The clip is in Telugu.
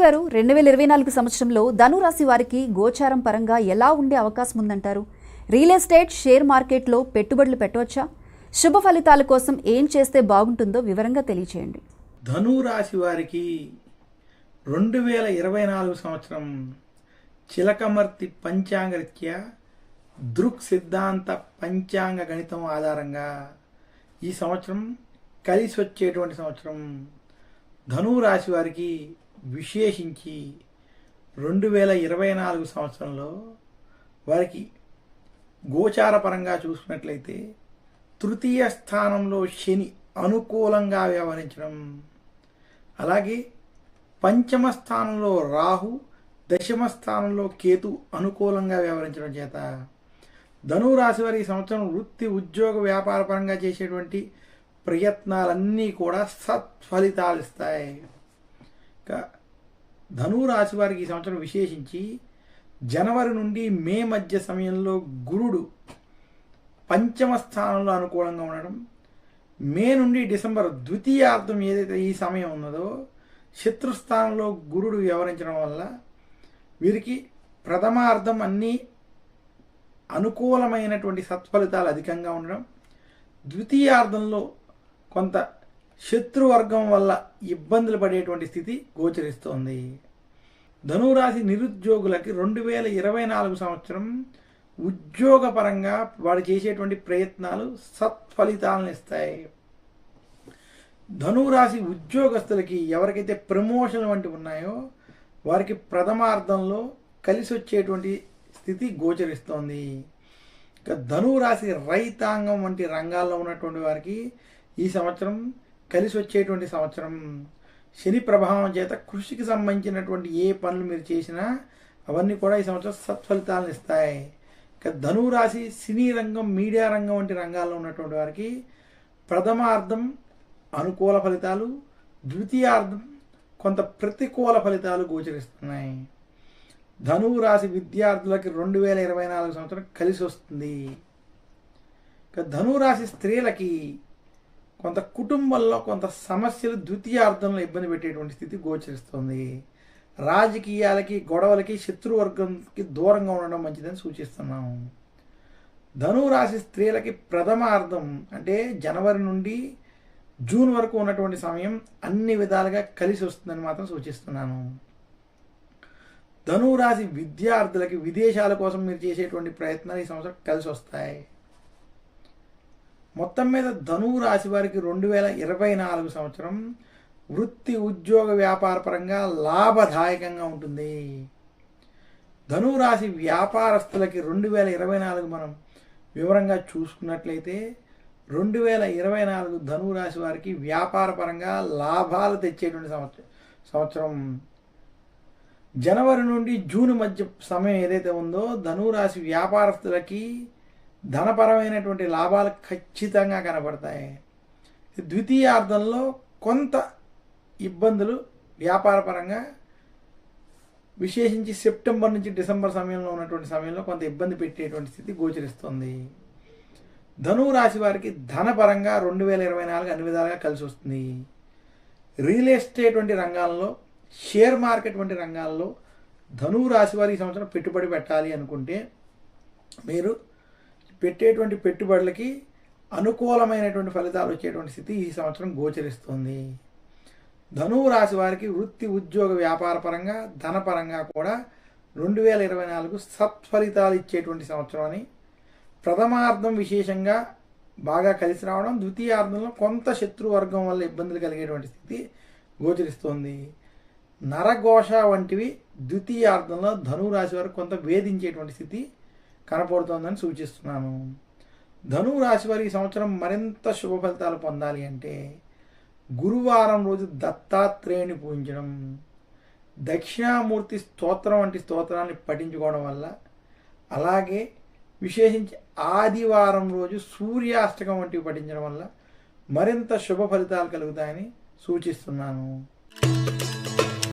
గురువుగారు 2024 సంవత్సరంలో ధనురాశి వారికి గోచారం పరంగా ఎలా ఉండే అవకాశం ఉందంటారు? రియల్ ఎస్టేట్, షేర్ మార్కెట్లో పెట్టుబడులు పెట్టవచ్చా? శుభ ఫలితాల కోసం ఏం చేస్తే బాగుంటుందో వివరంగా తెలియచేయండి. ధనురాశి వారికి 2024 సంవత్సరం చిలకమర్తి పంచాంగరీత్యా దృక్ సిద్ధాంత పంచాంగ గణితం ఆధారంగా ఈ సంవత్సరం కలిసి వచ్చేటువంటి సంవత్సరం. ధనురాశి వారికి విశేషించి 2024 సంవత్సరంలో వారికి గోచార పరంగా చూసుకున్నట్లయితే తృతీయ స్థానంలో శని అనుకూలంగా వ్యవహరించడం, అలాగే పంచమ స్థానంలో రాహు, దశమ స్థానంలో కేతు అనుకూలంగా వ్యవహరించడం చేత ధనురాశి వారి ఈ సంవత్సరం వృత్తి, ఉద్యోగ, వ్యాపార పరంగా చేసేటువంటి ప్రయత్నాలన్నీ కూడా సత్ఫలితాలు ఇస్తాయి. ధనురాశి వారికి ఈ సంవత్సరం విశేషించి జనవరి నుండి మే మధ్య సమయంలో గురుడు పంచమ స్థానంలో అనుకూలంగా ఉండడం, మే నుండి డిసెంబర్ ద్వితీయార్థం ఏదైతే ఈ సమయం ఉన్నదో శత్రుస్థానంలో గురుడు వ్యవహరించడం వల్ల వీరికి ప్రథమార్థం అన్నీ అనుకూలమైనటువంటి సత్ఫలితాలు అధికంగా ఉండడం, ద్వితీయార్థంలో కొంత శత్రువర్గం వల్ల ఇబ్బందులు పడేటువంటి స్థితి గోచరిస్తోంది. ధనురాశి నిరుద్యోగులకి 2024 సంవత్సరం ఉద్యోగపరంగా వారు చేసేటువంటి ప్రయత్నాలు సత్ఫలితాలను ఇస్తాయి. ధనురాశి ఉద్యోగస్తులకి ఎవరికైతే ప్రమోషన్ వంటివి ఉన్నాయో వారికి ప్రథమార్థంలో కలిసి వచ్చేటువంటి స్థితి గోచరిస్తోంది. ఇక ధనురాశి రైతాంగం వంటి రంగాల్లో ఉన్నటువంటి వారికి ఈ సంవత్సరం కలిసి వచ్చేటువంటి సంవత్సరం. శని ప్రభావం చేత కృషికి సంబంధించినటువంటి ఏ పనులు మీరు చేసినా అవన్నీ కూడా ఈ సంవత్సరం సత్ఫలితాలను ఇస్తాయి. ఇక ధనురాశి సినీ రంగం, మీడియా రంగం వంటి రంగాల్లో ఉన్నటువంటి వారికి ప్రథమార్థం అనుకూల ఫలితాలు, ద్వితీయార్థం కొంత ప్రతికూల ఫలితాలు గోచరిస్తున్నాయి. ధనురాశి విద్యార్థులకి 2024 సంవత్సరం కలిసి వస్తుంది. ఇక ధనురాశి స్త్రీలకి కొంత కుటుంబంలో కొంత సమస్యలు ద్వితీయార్థంలో ఇబ్బంది పెట్టేటువంటి స్థితి గోచరిస్తుంది. రాజకీయాలకి, గొడవలకి, శత్రువర్గంకి దూరంగా ఉండడం మంచిదని సూచిస్తున్నాము. ధనురాశి స్త్రీలకి ప్రథమార్థం అంటే జనవరి నుండి జూన్ వరకు ఉన్నటువంటి సమయం అన్ని విధాలుగా కలిసి వస్తుందని మాత్రం సూచిస్తున్నాను. ధనురాశి విద్యార్థులకి విదేశాల కోసం మీరు చేసేటువంటి ప్రయత్నాలు ఈ సంవత్సరం కలిసి వస్తాయి. మొత్తం మీద ధనురాశి వారికి 2024 సంవత్సరం వృత్తి, ఉద్యోగ, వ్యాపార పరంగా లాభదాయకంగా ఉంటుంది. ధనురాశి వ్యాపారస్తులకి 2024 మనం వివరంగా చూసుకున్నట్లయితే 2024 ధనురాశి వారికి వ్యాపార పరంగా లాభాలు తెచ్చేటువంటి సంవత్సరం. జనవరి నుండి జూన్ మధ్య సమయం ఏదైతే ఉందో ధనురాశి వ్యాపారస్తులకి ధనపరమైనటువంటి లాభాలు ఖచ్చితంగా కనబడతాయి. ద్వితీయార్థంలో కొంత ఇబ్బందులు వ్యాపార పరంగా విశేషించి సెప్టెంబర్ నుంచి డిసెంబర్ సమయంలో ఉన్నటువంటి సమయంలో కొంత ఇబ్బంది పెట్టేటువంటి స్థితి గోచరిస్తుంది. ధనురాశి వారికి ధనపరంగా 2024 అన్ని విధాలుగా కలిసి వస్తుంది. రియల్ ఎస్టేట్ వంటి రంగాల్లో, షేర్ మార్కెట్ వంటి రంగాల్లో ధనురాశి వారి ఈ సంవత్సరం పెట్టుబడి పెట్టాలి అనుకుంటే మీరు పెట్టేటువంటి పెట్టుబడులకి అనుకూలమైనటువంటి ఫలితాలు వచ్చేటువంటి స్థితి ఈ సంవత్సరం గోచరిస్తుంది. ధనురాశి వారికి వృత్తి, ఉద్యోగ, వ్యాపార పరంగా, ధనపరంగా కూడా 2024 సత్ఫలితాలు ఇచ్చేటువంటి సంవత్సరం అని, ప్రథమార్థం విశేషంగా బాగా కలిసి రావడం, ద్వితీయార్థంలో కొంత శత్రువర్గం వల్ల ఇబ్బందులు కలిగేటువంటి స్థితి గోచరిస్తోంది. నరఘోష వంటివి ద్వితీయార్థంలో ధనురాశి వారికి కొంత వేధించేటువంటి స్థితి కనపడుతోందని సూచిస్తున్నాను. ధనురాశి వారి ఈ సంవత్సరం మరింత శుభ ఫలితాలు పొందాలి అంటే గురువారం రోజు దత్తాత్రేయుని పూజించడం, దక్షిణామూర్తి స్తోత్రం వంటి స్తోత్రాన్ని పఠించుకోవడం వల్ల, అలాగే విశేషించి ఆదివారం రోజు సూర్యాష్టకం వంటివి పఠించడం వల్ల మరింత శుభ ఫలితాలు కలుగుతాయని సూచిస్తున్నాను.